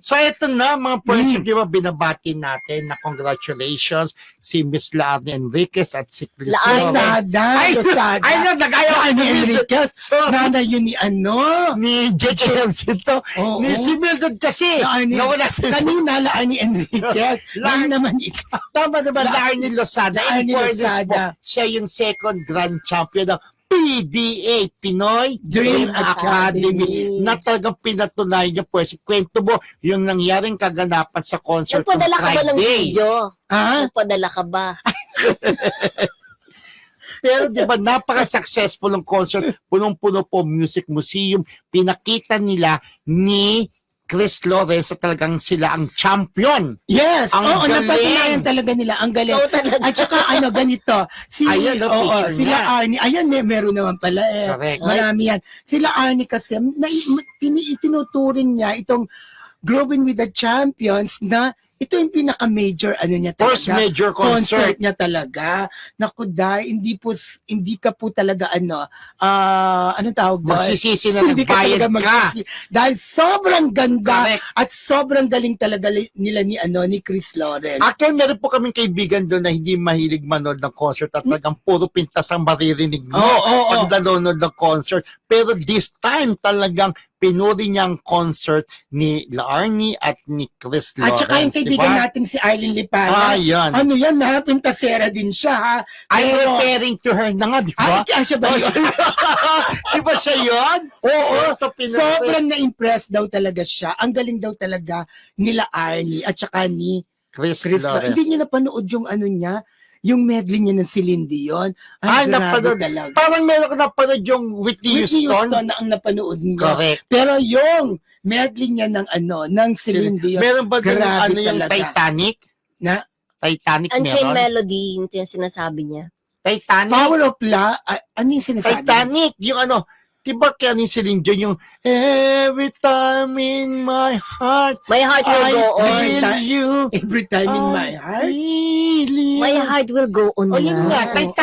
So, eto na, mga person, di ba, binabati natin na congratulations si Miss Laarni Enriquez at si Chris Lozada. Ay, nag-ayaw ni Enriquez. Nanay yun ni ni J.J. Helsinto. Oo. Ni si Mildred kasi. Nawala si Kanina, Laarni Enriquez. Lang naman ikaw. Tama naman, Laarni Lozada. Laarni In fairness Lozada. po, siya yung second grand champion ng PDA, Pinoy Dream Academy, na talagang pinatunayan niya po. Kwento mo yung nangyaring kaganapan sa concert ng Nagpadala ka ba ng Friday. video? Ha? Nagpadala ka ba? Pero di ba, napaka-successful ng concert, punong-puno po music museum, pinakita nila ni Chris Lawrence at talagang sila ang champion. Yes. Ang Oo, galing. napatunayan talaga nila. Ang galing. Oo, talaga. At saka ganito. Ayan, picture sila niya. Arnie. Ayan, meron naman pala eh. Correct. Marami yan. Sila Arnie kasi, itinuturing niya itong Growing with the Champions na ito yung pinaka-major niya talaga. First major concert. Niya talaga. Naku, hindi ka po talaga anong tawag doon? Magsisisi na Hindi nagbayad talaga ka. magsisisi. Dahil sobrang ganda Correct. at sobrang galing talaga nila ni Chris Lawrence. Actually, meron po kaming kaibigan doon na hindi mahilig manood ng concert at talagang puro pintas ang maririnig mo pag nanonood ng concert. Pero this time talagang pinuri niya ang concert ni Laarni at ni Chris Lawrence. At saka yung kaibigan natin si Arlene Lipana. Yan. Ano yan ha? Pintasera din siya ha. I'm Pero- referring to her na nga, di ba? Ay, siya ba yun? Di ba siya yun? Oo. Ito, pinuri. Sobrang na-impress daw talaga siya. Ang galing daw talaga nila Arnie at saka ni Chris Chris. Lawrence. Hindi niya napanood yung niya, yung medley niya ng Celine Dion. Ay, grabe napanood. talaga. Parang meron ko napanood yung Whitney Whitney Houston. Houston na ang napanood niya. Correct. Pero yung medley niya ng Celine Dion. Meron ba doon Grabe yung talaga. Titanic? Na Titanic Unchained meron? Melody, yung sinasabi niya. Titanic? Power of Love, ano yung sinasabi? Titanic, yung diba kaya ni Celine Dion yung every time in my heart My heart will I go on. feel you Every time in my I heart. feel you. My heart will go on Oh, yun nga. nga, Titanic.